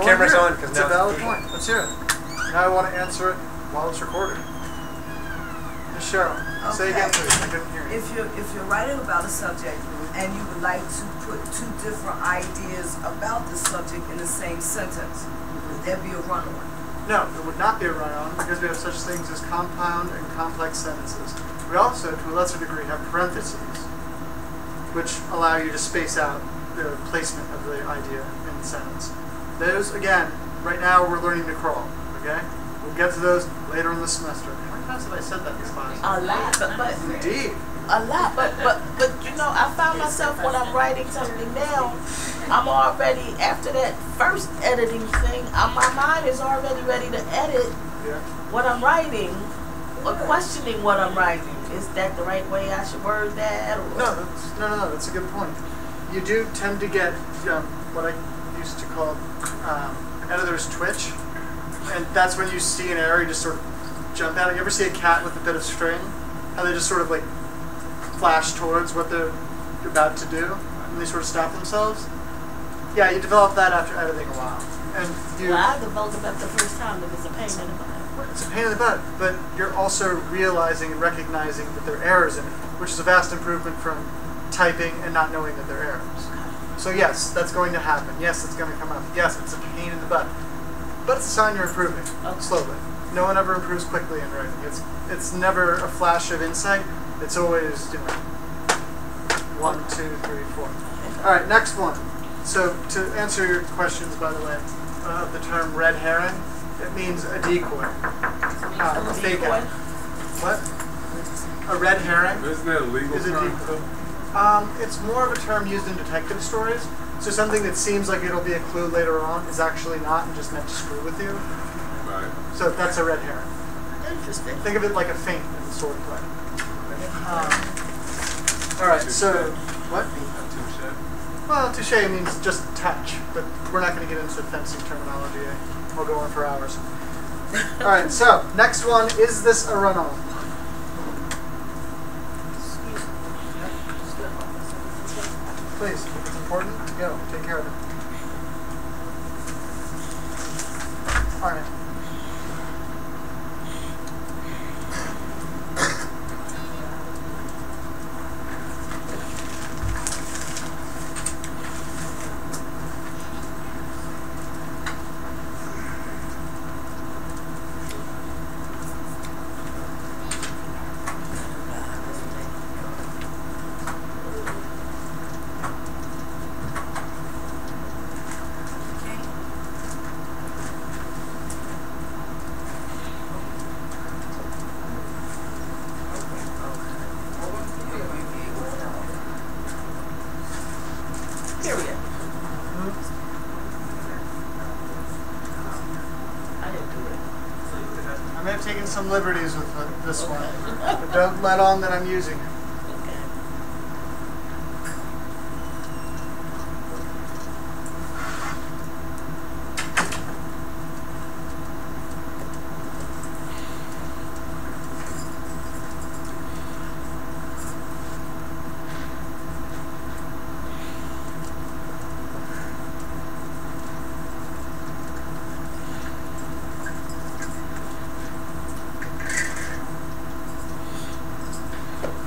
Camera's on because it's now a valid point. Let's hear it. Now I want to answer it while it's recorded. Ms. Cheryl, say again, please. I couldn't hear you. If you're writing about a subject and you would like to put two different ideas about the subject in the same sentence, would there be a run-on? No, there would not be a run-on because we have such things as compound and complex sentences. We also, to a lesser degree, have parentheses, which allow you to space out the placement of the idea in the sentence. Those, again, right now we're learning to crawl, okay? We'll get to those later in the semester. How many times have I said that in this class? A lot, but Indeed. a lot, but you know, I found myself when I'm writing something now, I'm already after that first editing thing. My mind is already ready to edit what I'm writing, or questioning what I'm writing. Is that the right way I should word that? Or? No, that's a good point. You do tend to get what I used to call editor's twitch, and that's when you see an error, you just sort of jump at it. You ever see a cat with a bit of string? How they just sort of like flash towards what they're about to do, and they sort of stop themselves? Yeah, you develop that after editing a while. And Well, I developed it the first time that it's a pain in the butt. It's a pain in the butt, but you're also realizing and recognizing that there are errors in it, which is a vast improvement from typing and not knowing that there are errors. So yes, that's going to happen. Yes, it's going to come up. Yes, it's a pain in the butt. But it's a sign you're improving, slowly. No one ever improves quickly in writing. It's never a flash of insight. It's always, 1, 2, 3, 4. All right, next one. So to answer your questions, by the way, of the term red herring, it means a decoy. A fake out. What? A red herring? Isn't that a legal term? It's more of a term used in detective stories. So something that seems like it'll be a clue later on is actually not and just meant to screw with you. Right. So that's a red herring. Interesting. Think of it like a feint in the sword play. All right, so what? Well, touche means just touch, but we're not going to get into fencing terminology. We'll go on for hours. All right, so next one, is this a run-on? Please, if it's important, go. Take care of it. All right. Some liberties with this one, but don't let on that I'm using it.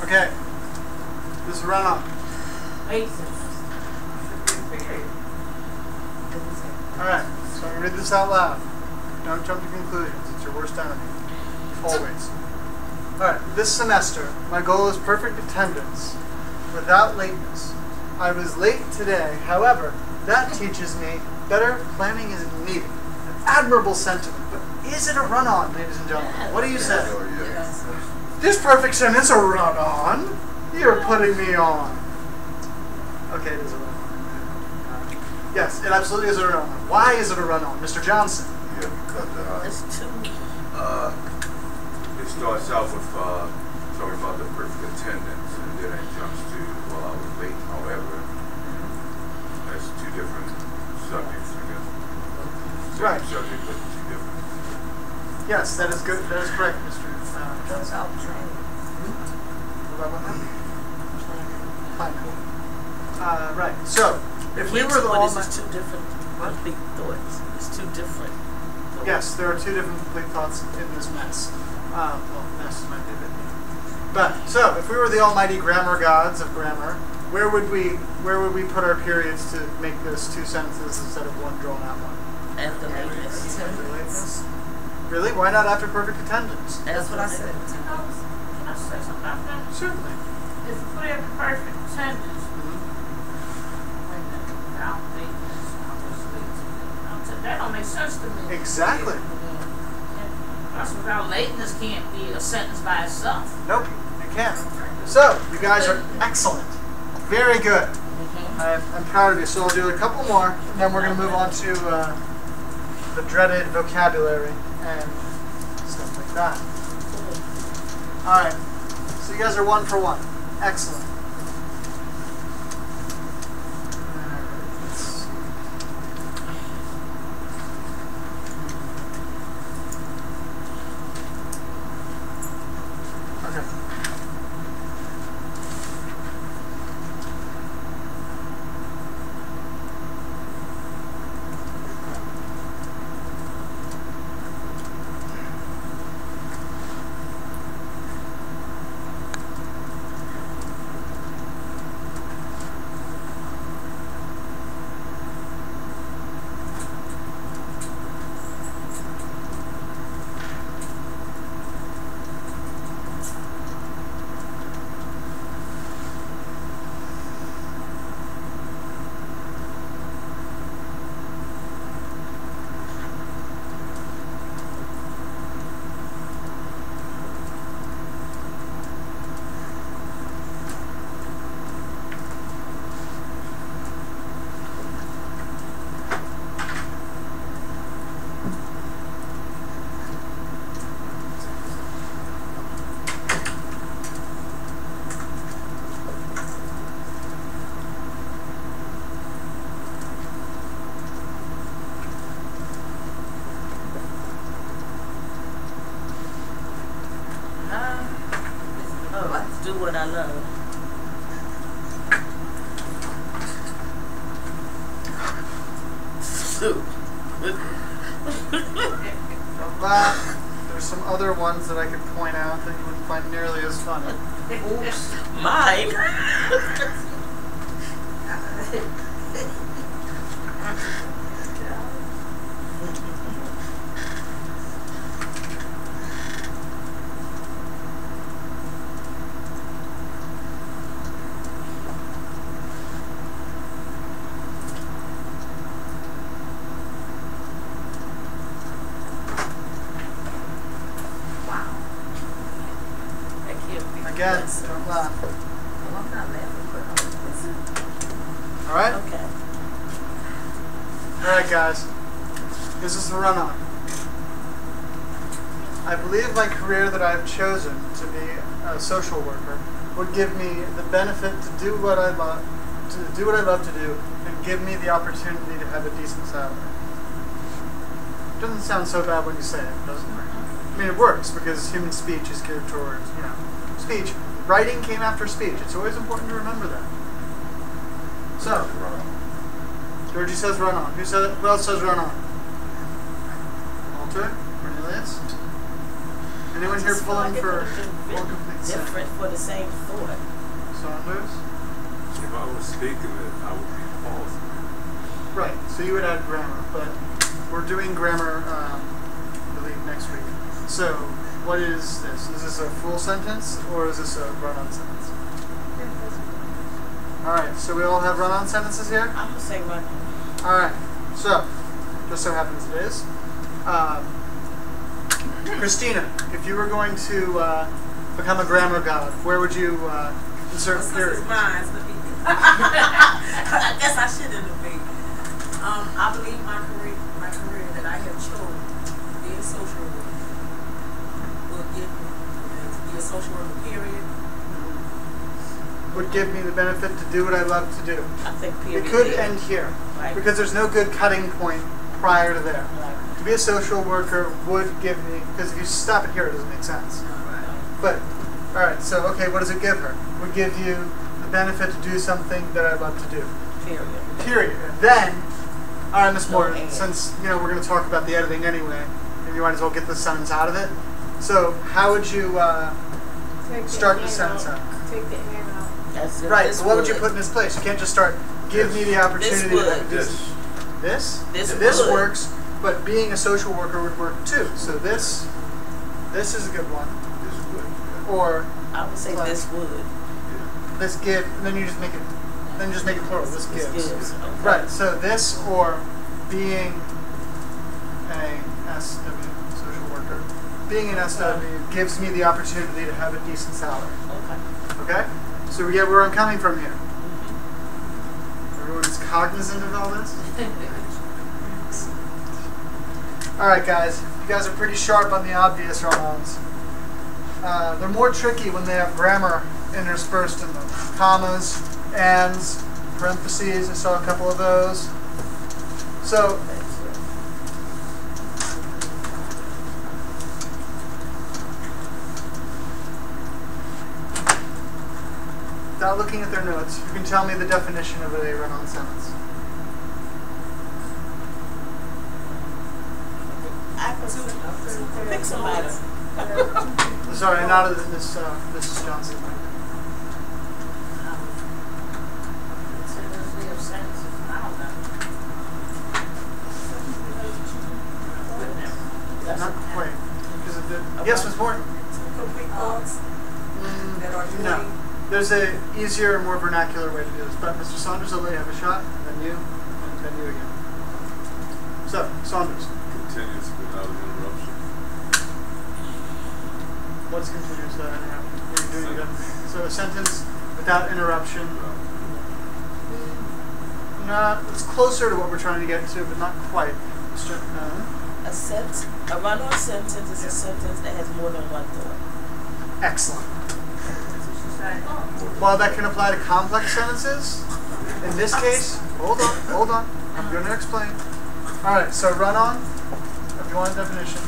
Okay, this run-on. Alright, so I'm going to read this out loud. Don't jump to conclusions, it's your worst enemy. Always. Alright, this semester, my goal is perfect attendance without lateness. I was late today, however, that teaches me better planning is needed. An admirable sentiment, but is it a run-on, ladies and gentlemen? What do you say? Yes. This perfect sentence a run-on? You're putting me on. Okay, it is a run-on. Yes, it absolutely is a run-on. Why is it a run-on, Mr. Johnson? Yeah, because It's too. it starts out with talking about the perfect attendance, and then it jumps to, well, I was late. However, that's two different subjects, I guess. Same Right. subject, but two different. Yes, that is good. That is correct, Mr. Johnson. Fine. Right. So, if we were the What is all-night, this two different? complete thoughts. It's two different thoughts. Yes, there are two different complete thoughts in this mess. Well, mess might be a bit mean. But so, if we were the almighty grammar gods of grammar, where would we put our periods to make this two sentences instead of one drawn out one? And the lateness. Really? Why not after perfect attendance? That's what I said. Can I say something about that? Certainly. If you put every perfect attendance, without lateness, that don't make sense to me. Exactly. Plus, without lateness can't be a sentence by itself. Nope, you can't. So, you guys are excellent. Very good. I'm proud of you. So I'll do a couple more, and then we're going to move on to the dreaded vocabulary and stuff like that. All right. So you guys are 1 for 1. Excellent. All right, let's see. Okay. Do what I love. There's some other ones that I could point out that you wouldn't find nearly as funny. Oops. Mine. Again, don't laugh. Well, I'm not laughing, but I'm listening. All right? Okay. All right, guys. This is the run-on. I believe my career that I've chosen to be a social worker would give me the benefit to do what I love, to do, and give me the opportunity to have a decent salary. It doesn't sound so bad when you say it, does it? I mean, it works because human speech is geared towards, speech. Writing came after speech. It's always important to remember that. So, Georgie says run on. Who else says run on? Walter? Cornelius? Anyone here pulling for more complete sentence? Different for the same thought. Saunders? If I was speaking it, I would be false. Right, so you would add grammar, but we're doing grammar, I believe, next week. So, what is this? Is this a full sentence, or is this a run-on sentence? Alright, so we all have run-on sentences here? I'm going to say run on. Alright, so, just so happens it is. Christina, if you were going to become a grammar god, where would you insert period? This is mine. I guess I shouldn't have been. I believe my career that I have chosen, being a social worker, will give me to be a social worker, period. Would give me the benefit to do what I love to do. I think period. It could end here, Right. because there's no good cutting point prior to there. Right. To be a social worker would give me, because if you stop it here, it doesn't make sense. But, alright, so, okay, what does it give her? Would give you the benefit to do something that I love to do. Period. Period. And then, All right, Miss Moore, and. since we're going to talk about the editing anyway, and you might as well get the sentence out of it. So, how would you start the sentence out? Take the and out. That's it. Right. This So, what would you would. put in its place? You can't just start. Give me the opportunity to have a This. decent. This This would. works, but being a social worker would work too. So this is a good one. This would. Yeah. Or I would say Like- this would. Yeah. this give, and then you just make it. Then you just make it plural. This This gives. gives. Okay. Right. So this or being a SW social worker. Being an SW gives me the opportunity to have a decent salary. Okay. Okay. So we get where I'm coming from here. Mhm. Everyone's cognizant of all this. All right, guys. You guys are pretty sharp on the obvious run-ons. They're more tricky when they have grammar interspersed in them. Commas, ands, parentheses. I saw a couple of those. So That's it. without looking at their notes, you can tell me the definition of a run-on sentence. I can pick somebody. Sorry, not this. This is Johnson. Considerably of sentences. I don't know. That's Not a- quite. Because of the, yes, Ms. Morton. Complete thoughts that are No. doing. There's a easier, more vernacular way to do this. But Mr. Saunders, I'll let you have a shot, and then you, and then you again. So, Saunders. Continuous without an interruption. What's continuous without interruption? What are you doing again? So a sentence without interruption. Not, it's closer to what we're trying to get to, but not quite. Mr. A run-on sentence is a sentence that has more than one thought. Excellent. That's what she said. While that can apply to complex sentences, in this case, hold on. I'm going to explain. All right, so run on, if you want a definition.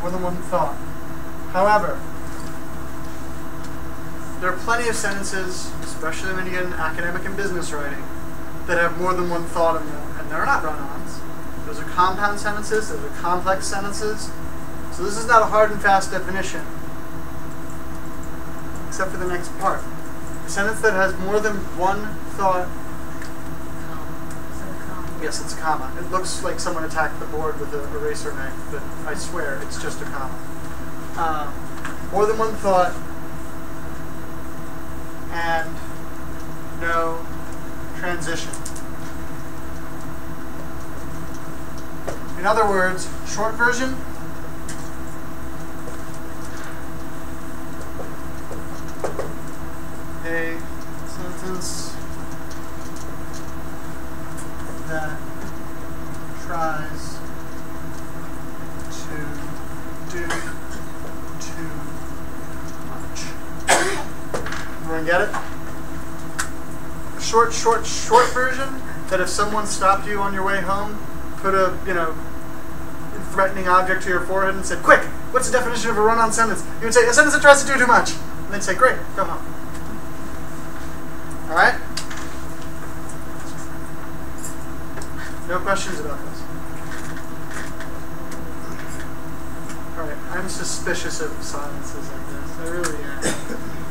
More than one thought. However, there are plenty of sentences, especially when you get into academic and business writing, that have more than one thought in them, and they're not run-ons. Those are compound sentences, those are complex sentences. So this is not a hard and fast definition, except for the next part. A sentence that has more than one thought. Yes, it's a comma. It looks like someone attacked the board with an eraser knife, but I swear it's just a comma. More than one thought, and no transition. In other words, short version, a sentence that tries to do too much. Everyone get it? A short version that if someone stopped you on your way home, put a, threatening object to your forehead and said, "Quick, what's the definition of a run-on sentence?" You would say, "A sentence that tries to do too much." And they'd say, "Great, go home." All right? No questions about this? Alright, I'm suspicious of silences like this. I really am.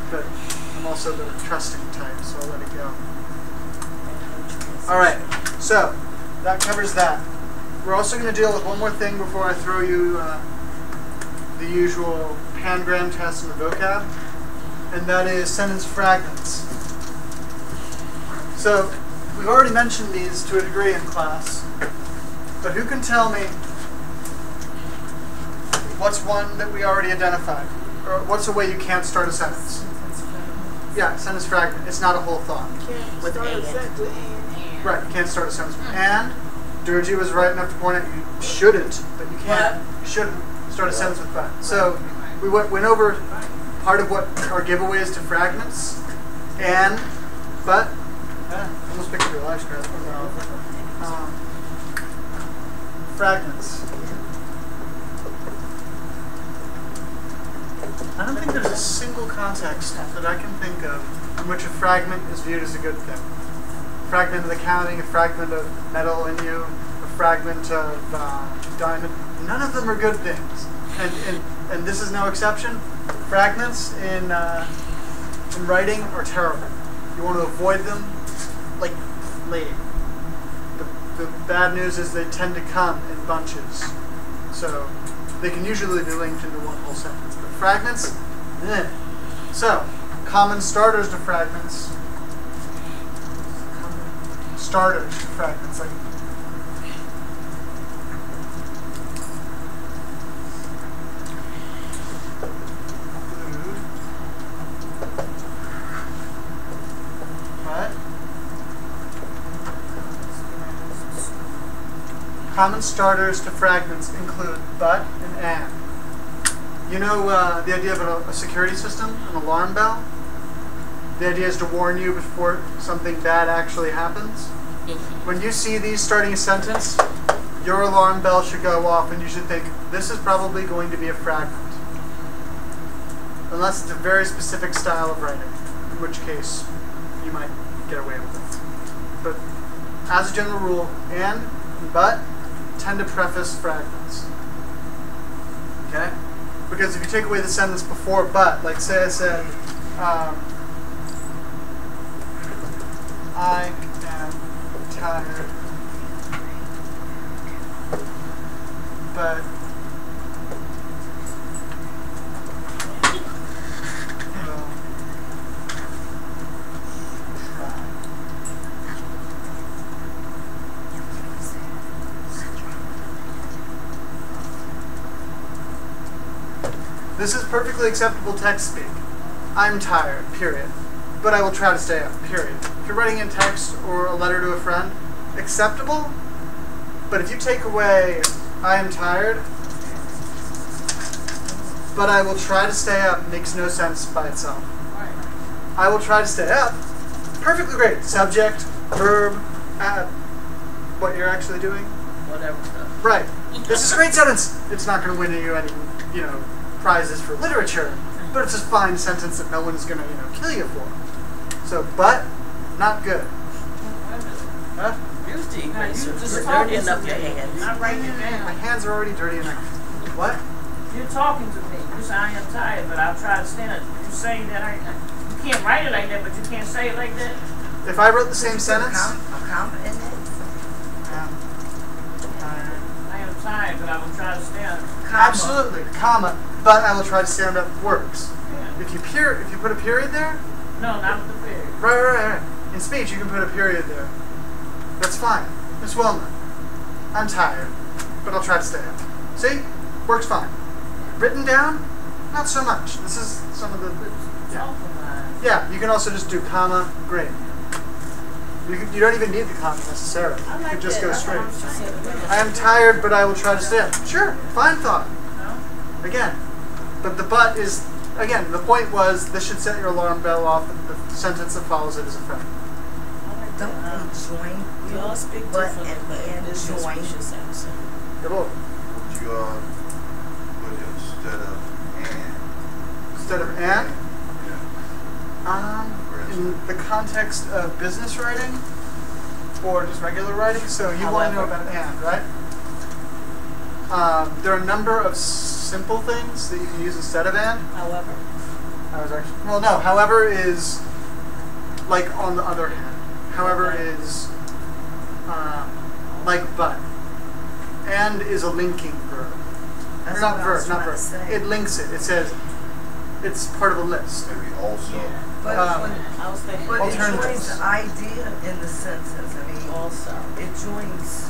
But I'm also the trusting type, so I'll let it go. Alright, so that covers that. We're also going to deal with one more thing before I throw you the usual pangram test and the vocab, and that is sentence fragments. So, we've already mentioned these to a degree in class, but who can tell me what's one that we already identified? Or what's a way you can't start a sentence? Yeah, sentence fragment. It's not a whole thought. With Start a and. sentence with and. Right, you can't start a sentence with and. Durji was right enough to point out you shouldn't, but you can. You shouldn't start a sentence with but. So, we went over part of what our giveaways to fragments. and, but, almost picked up your live scratch. Fragments. I don't think there's a single context that I can think of in which a fragment is viewed as a good thing. A fragment of the counting, a fragment of metal in you, a fragment of diamond. None of them are good things. And this is no exception. Fragments in writing are terrible. You want to avoid them like plague. The bad news is they tend to come in bunches. So they can usually be linked into one whole sentence. But fragments, eh. So, common starters to fragments. Starters to fragments. Like, common starters to fragments include but and and. You know the idea of a security system, an alarm bell? The idea is to warn you before something bad actually happens. When you see these starting a sentence, your alarm bell should go off and you should think, this is probably going to be a fragment. Unless it's a very specific style of writing, in which case you might get away with it. But as a general rule, and but tend to preface fragments. Okay? Because if you take away the sentence before but, like say I said, I am tired, but this is perfectly acceptable text speak. I'm tired, period. But I will try to stay up, period. If you're writing in text or a letter to a friend, acceptable. But if you take away, I am tired, but I will try to stay up, makes no sense by itself. I will try to stay up, perfectly great. Subject, verb, what you're actually doing. Whatever. Right. This is a great sentence. It's not going to win you any, prizes for literature, but it's a fine sentence that no one's going to, kill you for. So, but, not good. Huh? Use the Now, you eraser. just You're talking dirty to enough me. your hands. I'm writing it My down. hands are already dirty enough. What? You're talking to me. You say I am tired, but I'll try to stand it. You saying that you can't write it like that, but you can't say it like that. If I wrote the same sentence, A comma in it. I am tired, but I will try to stand. absolutely, comma, but I will try to stand up works. Yeah. If you put a period there, No, not with the period. right. In speech, you can put a period there. That's fine. Miss Wilma, I'm tired, but I'll try to stay up. See? Works fine. Written down, not so much. This is some of the... Yeah, you can also just do comma, great. You don't even need the comma necessarily. You can just go straight. I am tired, but I will try to stay up. Sure, fine thought. No? Again, but the but is... Again, the point was this should set your alarm bell off. The sentence that follows it is a friend. Don't enjoin. We all speak But differently, but in this enjoin. speech is same. Good Lord. Would you put instead of and? Instead of and, Yeah. in the context of business writing or just regular writing, so you want to know about and, right? There are a number of simple things that you can use instead of and. However, However is like on the other hand. However is like but. And is a linking verb. That's Not what I was verb, not trying verb. to say. It links it. It says it's part of a list. Maybe also. But, I was thinking but it alternatives. joins the idea in the sentence. I mean, also. it joins.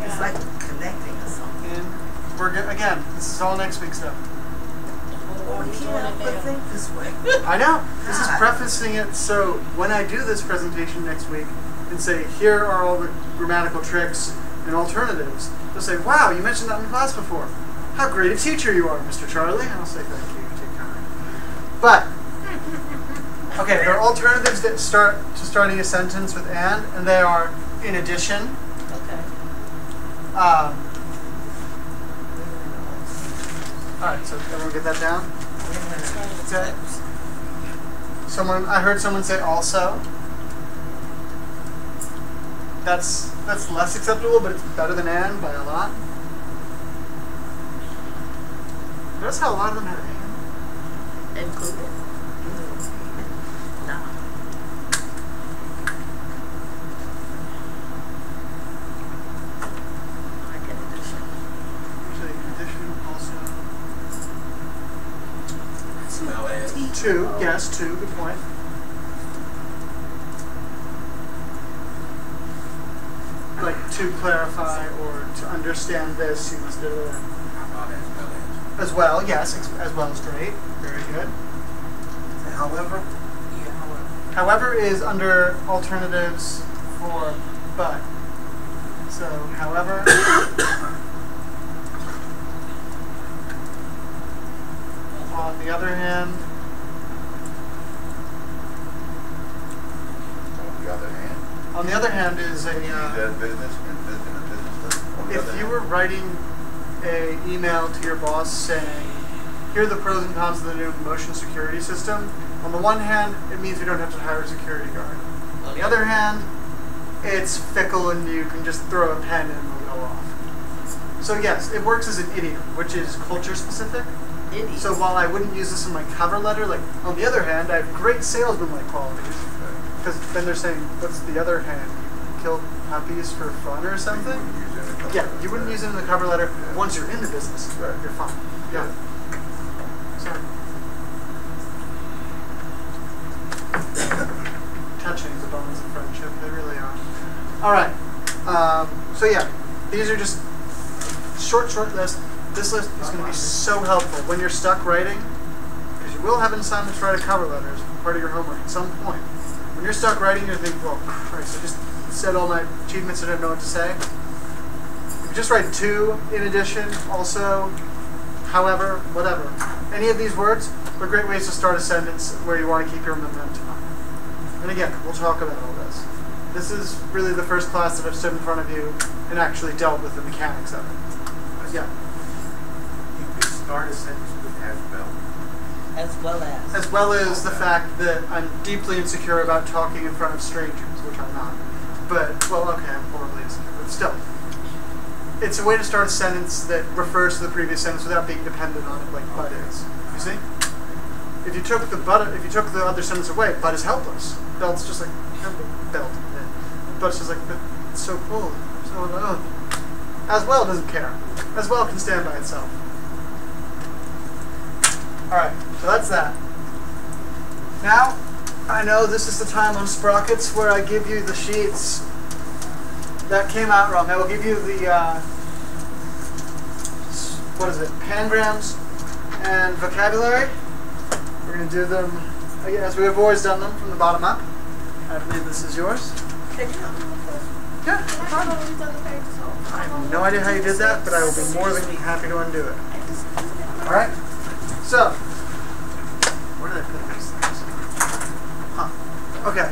It's like connecting or something. And we're again, this is all next week's stuff. What are we We doing can't help but now? think this way. I know. This is God. prefacing it so when I do this presentation next week and say, here are all the grammatical tricks and alternatives, they'll say, wow, you mentioned that in class before. How great a teacher you are, Mr. Charlie. And I'll say, thank you, take time. But Okay, there are alternatives that start to starting a sentence with and they are in addition. Okay. Alright, so everyone get that down? Okay. I heard someone say also. That's less acceptable, but it's better than and by a lot. Notice how a lot of them have and. Included. No. I get addition. Usually addition also. Smell as. Two, yes, two, good point. Like to clarify or to understand this, you must do it. How about as? As well, yes, as well is great. Very good. However? Yeah, however. However is under alternatives for but. So, however. On the other hand. On the other hand is a. If you were writing a email to your boss saying, here are the pros and cons of the new motion security system. On the one hand, it means we don't have to hire a security guard. On the other hand, it's fickle and you can just throw a pen and it'll go off. So yes, it works as an idiom, which is culture specific. Idiom. So while I wouldn't use this in my cover letter, like on the other hand, I have great salesman-like qualities. Because then they're saying, what's the other hand? You kill puppies for fun or something? Yeah, you wouldn't use it in the cover letter. Once you're in the business, you're fine. Yeah. Sorry. Touching the bones of friendship, they really are. All right. So yeah, these are just short list. This list is going to be so helpful when you're stuck writing, because you will have an assignment to write a cover letter as part of your homework at some point. When you're stuck writing, you're thinking, well, Christ, I just said all my achievements and I didn't know what to say. If you just write to, in addition, also, however, whatever. Any of these words are great ways to start a sentence where you want to keep your momentum up. And again, we'll talk about all this. This is really the first class that I've stood in front of you and actually dealt with the mechanics of it. Yeah. You could start a sentence with as well. As well as. As well as the fact that I'm deeply insecure about talking in front of strangers, which I'm not. But, well, okay, I'm horribly insecure, but still. It's a way to start a sentence that refers to the previous sentence without being dependent on it, like but is. You see? If you took the other sentence away, but is helpless. Belt's just like, belt. But's just like, but it's so cool. So, As well doesn't care. As well can stand by itself. Alright, so that's that. Now, I know this is the time on Sprockets where I give you the sheets. That came out wrong. I will give you the, pangrams and vocabulary. We're going to do them, as we have always done them, from the bottom up. I believe this is yours. Can you help me with this? Yeah, Can I fine. follow these other pages home? I have no idea how you did that, but I will be more than happy to undo it. Alright? So, where did I put these things? Huh. Okay.